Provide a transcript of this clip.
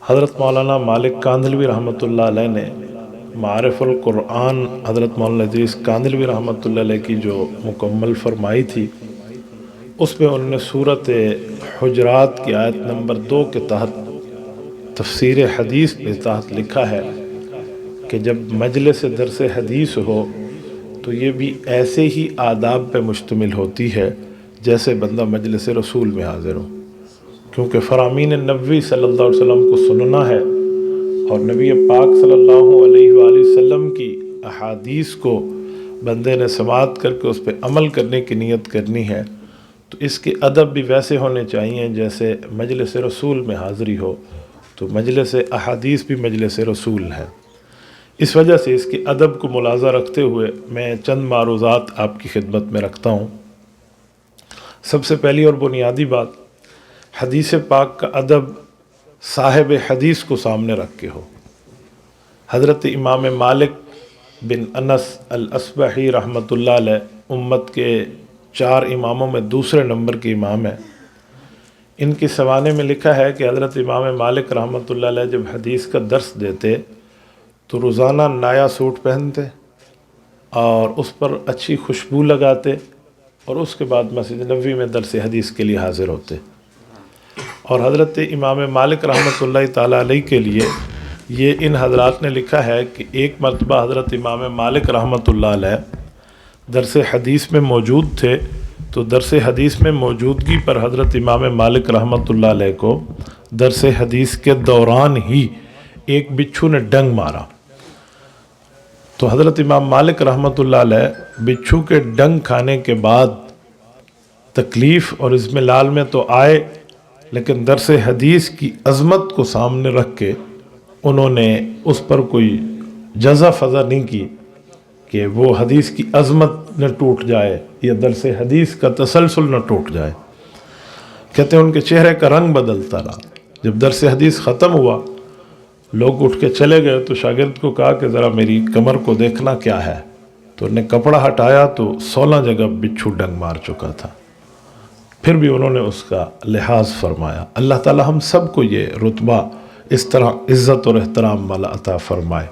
حضرت مولانا مالک کاندھلوی رحمۃ اللہ علیہ نے معارف القرآن حضرت مولانا عزیز کاندھلوی رحمۃ اللہ علیہ کی جو مکمل فرمائی تھی، اس میں انہوں نے سورۃ حجرات کی آیت نمبر 2 کے تحت تفسیر حدیث کے تحت لکھا ہے کہ جب مجلس درس حدیث ہو تو یہ بھی ایسے ہی آداب پہ مشتمل ہوتی ہے جیسے بندہ مجلس رسول میں حاضر ہو، کیونکہ فرامین نبوی صلی اللہ علیہ وسلم کو سننا ہے اور نبی پاک صلی اللہ علیہ وآلہ وسلم کی احادیث کو بندے نے سماعت کر کے اس پہ عمل کرنے کی نیت کرنی ہے، تو اس کے ادب بھی ویسے ہونے چاہیے جیسے مجلس رسول میں حاضری ہو، تو مجلس احادیث بھی مجلس رسول ہے۔ اس وجہ سے اس کے ادب کو ملاحظہ رکھتے ہوئے میں چند معروضات آپ کی خدمت میں رکھتا ہوں۔ سب سے پہلی اور بنیادی بات، حدیث پاک کا ادب صاحب حدیث کو سامنے رکھ کے ہو۔ حضرت امام مالک بن انس الاصبحی رحمۃ اللہ علیہ امت کے 4 اماموں میں دوسرے نمبر کے امام ہیں۔ ان کی سوانے میں لکھا ہے کہ حضرت امام مالک رحمۃ اللہ علیہ جب حدیث کا درس دیتے تو روزانہ نیا سوٹ پہنتے اور اس پر اچھی خوشبو لگاتے اور اس کے بعد مسجد نبوی میں درس حدیث کے لیے حاضر ہوتے۔ اور حضرت امام مالک رحمۃ اللہ تعالیٰ علیہ کے لیے یہ ان حضرات نے لکھا ہے کہ ایک مرتبہ حضرت امام مالک رحمۃ اللہ علیہ درس حدیث میں موجود تھے، تو درس حدیث میں موجودگی پر حضرت امام مالک رحمۃ اللہ علیہ کو درس حدیث کے دوران ہی ایک بچھو نے ڈنگ مارا، تو حضرت امام مالک رحمۃ اللہ علیہ بچھو کے ڈنگ کھانے کے بعد تکلیف اور اضملال میں تو آئے، لیکن درس حدیث کی عظمت کو سامنے رکھ کے انہوں نے اس پر کوئی جزا فضا نہیں کی کہ وہ حدیث کی عظمت نہ ٹوٹ جائے یا درس حدیث کا تسلسل نہ ٹوٹ جائے۔ کہتے ہیں ان کے چہرے کا رنگ بدلتا رہا۔ جب درس حدیث ختم ہوا، لوگ اٹھ کے چلے گئے تو شاگرد کو کہا کہ ذرا میری کمر کو دیکھنا کیا ہے، تو انہوں نے کپڑا ہٹایا تو 16 جگہ بچھو ڈنگ مار چکا تھا، پھر بھی انہوں نے اس کا لحاظ فرمایا۔ اللہ تعالی ہم سب کو یہ رتبہ اس طرح عزت اور احترام والا عطا فرمائے۔